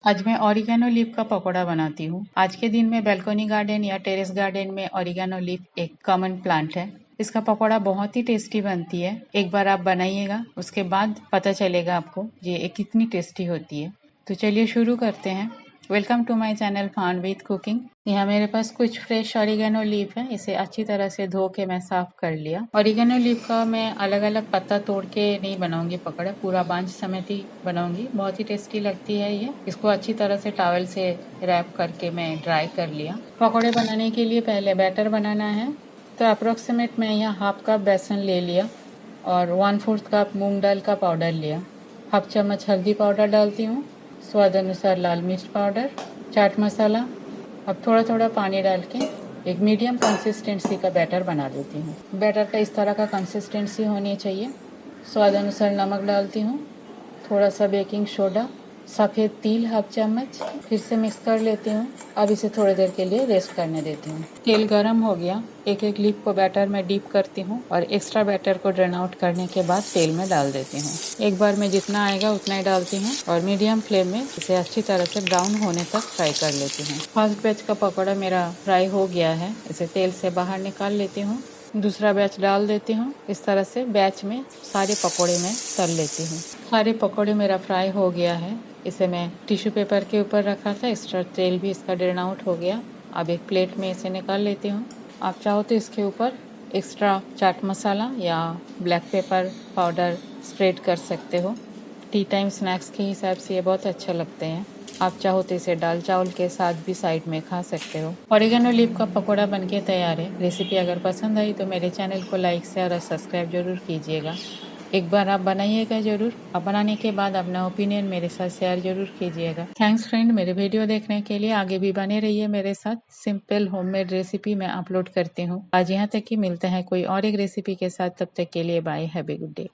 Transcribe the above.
आज मैं oregano leaf का पकौड़ा बनाती हूँ। आज के दिन में बैल्कनी गार्डन या टेरेस गार्डन में ओरिगेनो लीफ एक कॉमन प्लांट है। इसका पकौड़ा बहुत ही टेस्टी बनती है। एक बार आप बनाइएगा, उसके बाद पता चलेगा आपको ये कितनी टेस्टी होती है। तो चलिए शुरू करते हैं। वेलकम टू माय चैनल फान विद कुकिंग। यहाँ मेरे पास कुछ फ्रेश ओरिगेनो लीफ है। इसे अच्छी तरह से धो के मैं साफ कर लिया। ओरिगेनो लीफ का मैं अलग अलग पत्ता तोड़ के नहीं बनाऊंगी पकौड़ा, पूरा बांझ समेत ही बनाऊंगी। बहुत ही टेस्टी लगती है ये। इसको अच्छी तरह से टॉवल से रैप करके मैं ड्राई कर लिया। पकौड़े बनाने के लिए पहले बैटर बनाना है। तो अप्रोक्सीमेट मैं यहाँ हाफ कप बेसन ले लिया और 1/4 कप मूंग दाल का पाउडर लिया। हाफ चम्मच हल्दी पाउडर डालती हूँ, स्वाद अनुसार लाल मिर्च पाउडर, चाट मसाला। अब थोड़ा थोड़ा पानी डाल के एक मीडियम कंसिस्टेंसी का बैटर बना देती हूँ। बैटर का इस तरह का कंसिस्टेंसी होनी चाहिए। स्वाद अनुसार नमक डालती हूँ, थोड़ा सा बेकिंग सोडा, सफ़ेद तिल हाफ चम्मच। फिर से मिक्स कर लेती हूँ। अब इसे थोड़ी देर के लिए रेस्ट करने देती हूँ। तेल गरम हो गया। एक एक लीफ को बैटर में डीप करती हूँ और एक्स्ट्रा बैटर को ड्रेन आउट करने के बाद तेल में डाल देती हूँ। एक बार में जितना आएगा उतना ही डालती हूँ और मीडियम फ्लेम में इसे अच्छी तरह से ब्राउन होने तक फ्राई कर लेती हूँ। फर्स्ट बैच का पकौड़ा मेरा फ्राई हो गया है। इसे तेल से बाहर निकाल लेती हूँ। दूसरा बैच डाल देती हूँ। इस तरह से बैच में सारे पकोड़े में तल लेती हूँ। सारे पकोड़े मेरा फ्राई हो गया है। इसे मैं टिश्यू पेपर के ऊपर रखा था, एक्स्ट्रा तेल भी इसका ड्रेन आउट हो गया। अब एक प्लेट में इसे निकाल लेती हूँ। आप चाहो तो इसके ऊपर एक्स्ट्रा चाट मसाला या ब्लैक पेपर पाउडर स्प्रेड कर सकते हो। टी टाइम स्नैक्स के हिसाब से ये बहुत अच्छे लगते हैं। आप चाहो तो इसे दाल चावल के साथ भी साइड में खा सकते हो। ओरिगेनो लीफ का पकौड़ा बनके तैयार है। रेसिपी अगर पसंद आई तो मेरे चैनल को लाइक शेयर और सब्सक्राइब जरूर कीजिएगा। एक बार आप बनाइएगा जरूर। अब बनाने के बाद अपना ओपिनियन मेरे साथ शेयर जरूर कीजिएगा। थैंक्स फ्रेंड, मेरे वीडियो देखने के लिए। आगे भी बने रहिए मेरे साथ। सिंपल होममेड रेसिपी मैं अपलोड करती हूँ। आज यहाँ तक कि मिलते हैं कोई और एक रेसिपी के साथ। तब तक के लिए bye, have a good day.